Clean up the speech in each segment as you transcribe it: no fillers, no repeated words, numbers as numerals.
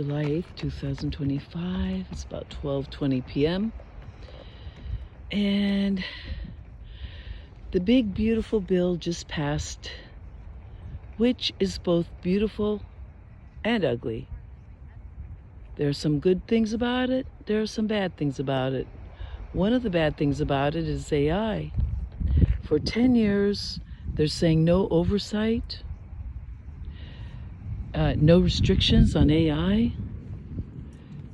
July 8th, 2025. It's about 12:20 p.m. And the big beautiful bill just passed, which is both beautiful and ugly. There are some good things about it. There are some bad things about it. One of the bad things about it is AI. For 10 years, they're saying no oversight, no restrictions on AI.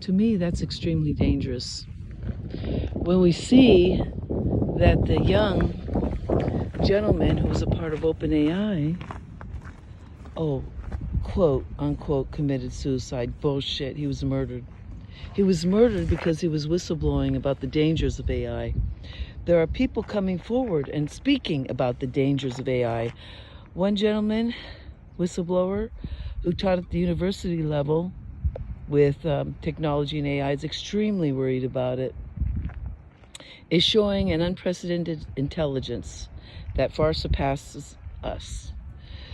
To me, that's extremely dangerous. When we see that the young gentleman who was a part of OpenAI, quote unquote, committed suicide. Bullshit. He was murdered. He was murdered because he was whistleblowing about the dangers of AI. There are people coming forward and speaking about the dangers of AI. One gentleman, whistleblower, who taught at the university level with technology and AI, is extremely worried about it, is showing an unprecedented intelligence that far surpasses us.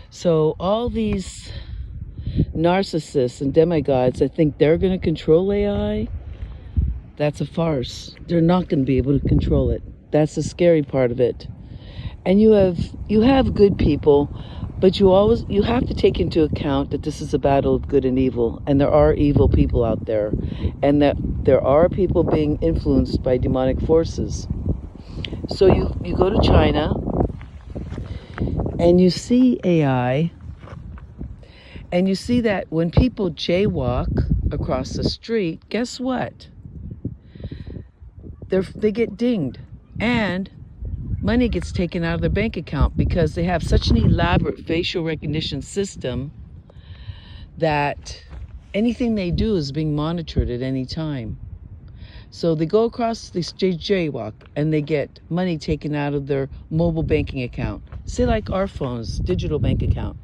So all these narcissists and demigods, I think they're going to control AI. That's a farce. They're not going to be able to control it. That's the scary part of it. And you have good people, but you have to take into account that this is a battle of good and evil, and there are evil people out there, and that there are people being influenced by demonic forces. So you go to China and you see AI, and you see that when people jaywalk across the street, guess what? They get dinged, and money gets taken out of their bank account because they have such an elaborate facial recognition system that anything they do is being monitored at any time. So they go across this jaywalk and they get money taken out of their mobile banking account. Say like our phones, digital bank account.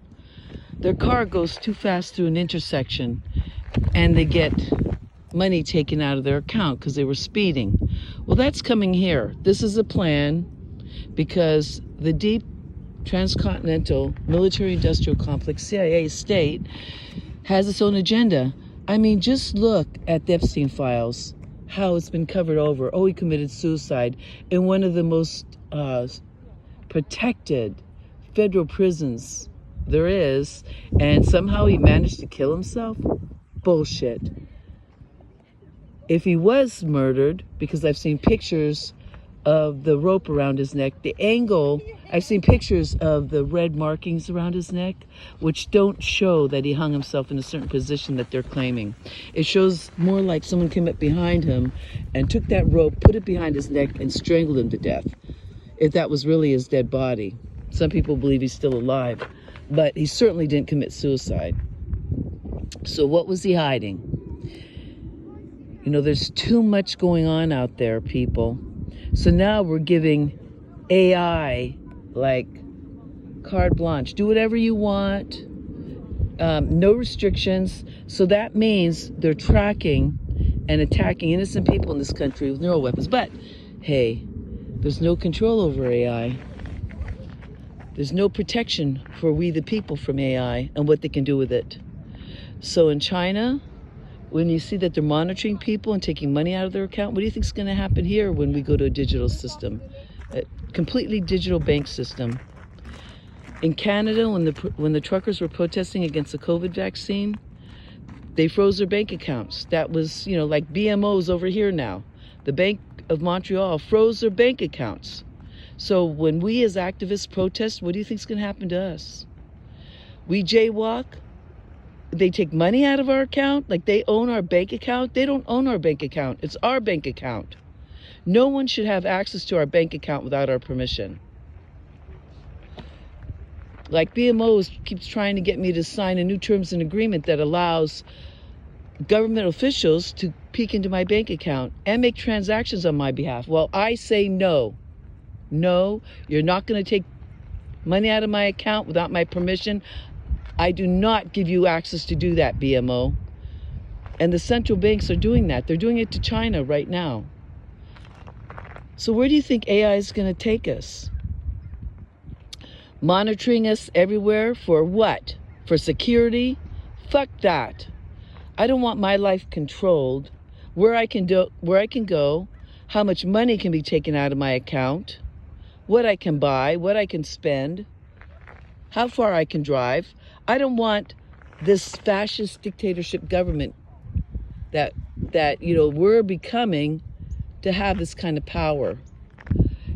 Their car goes too fast through an intersection and they get money taken out of their account because they were speeding. Well, that's coming here. This is a plan because the deep transcontinental military-industrial complex, CIA state, has its own agenda. I mean, just look at the Epstein files, how it's been covered over. Oh, he committed suicide in one of the most protected federal prisons there is, and somehow he managed to kill himself? Bullshit. If he was murdered, because I've seen pictures of the rope around his neck, the angle, I've seen pictures of the red markings around his neck, which don't show that he hung himself in a certain position that they're claiming. It shows more like someone came up behind him and took that rope, put it behind his neck, and strangled him to death, if that was really his dead body. Some people believe he's still alive, but he certainly didn't commit suicide. So what was he hiding? You know, there's too much going on out there, people. So now we're giving AI like carte blanche. Do whatever you want. No restrictions. So that means they're tracking and attacking innocent people in this country with neural weapons. But hey, there's no control over AI. There's no protection for we the people from AI and what they can do with it. So in China, when you see that they're monitoring people and taking money out of their account, what do you think is going to happen here when we go to a digital system, a completely digital bank system? In Canada, when the truckers were protesting against the COVID vaccine, they froze their bank accounts. That was, like BMOs over here now. The Bank of Montreal froze their bank accounts. So when we as activists protest, what do you think is going to happen to us? We jaywalk. They take money out of our account, like they own our bank account. They don't own our bank account. It's our bank account. No one should have access to our bank account without our permission. Like BMO keeps trying to get me to sign a new terms and agreement that allows government officials to peek into my bank account and make transactions on my behalf. Well, I say no. No, you're not going to take money out of my account without my permission. I do not give you access to do that, BMO. And the central banks are doing that. They're doing it to China right now. So where do you think AI is going to take us? Monitoring us everywhere for what? For security? Fuck that. I don't want my life controlled, where I can go, how much money can be taken out of my account, what I can buy, what I can spend, how far I can drive. I don't want this fascist dictatorship government that we're becoming to have this kind of power.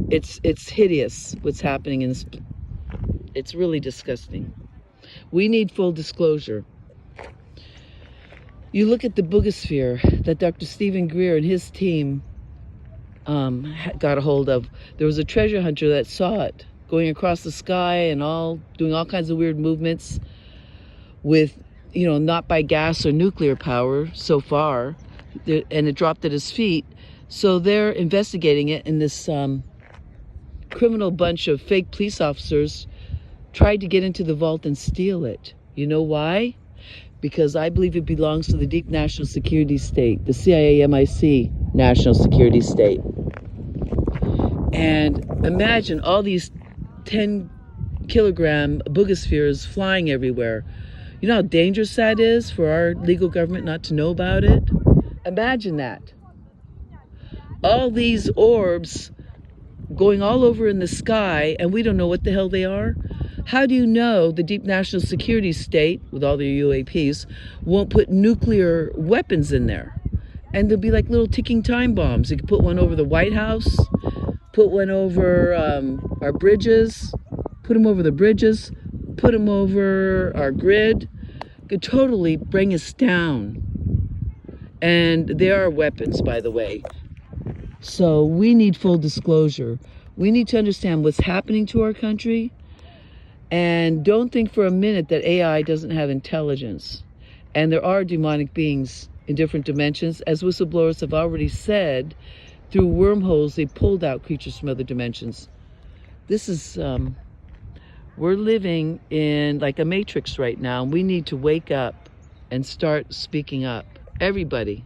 It's hideous what's happening in this. It's really disgusting. We need full disclosure. You look at the boogosphere that Dr. Stephen Greer and his team got a hold of. There was a treasure hunter that saw it going across the sky and doing all kinds of weird movements with, not by gas or nuclear power so far, and it dropped at his feet. So they're investigating it, and this criminal bunch of fake police officers tried to get into the vault and steal it. You know why? Because I believe it belongs to the deep national security state, the CIA MIC national security state. And imagine all these 10-kilogram boogospheres flying everywhere. You know how dangerous that is for our legal government not to know about it? Imagine that. All these orbs going all over in the sky, and we don't know what the hell they are. How do you know the deep national security state, with all their UAPs, won't put nuclear weapons in there? And they'll be like little ticking time bombs. You could put one over the White House, put one over our bridges, put them over the bridges, put them over our grid. Could totally bring us down. And they are weapons, by the way. So we need full disclosure. We need to understand what's happening to our country. And don't think for a minute that AI doesn't have intelligence. And there are demonic beings in different dimensions. As whistleblowers have already said, through wormholes, they pulled out creatures from other dimensions. This is, we're living in like a matrix right now. We need to wake up and start speaking up. Everybody.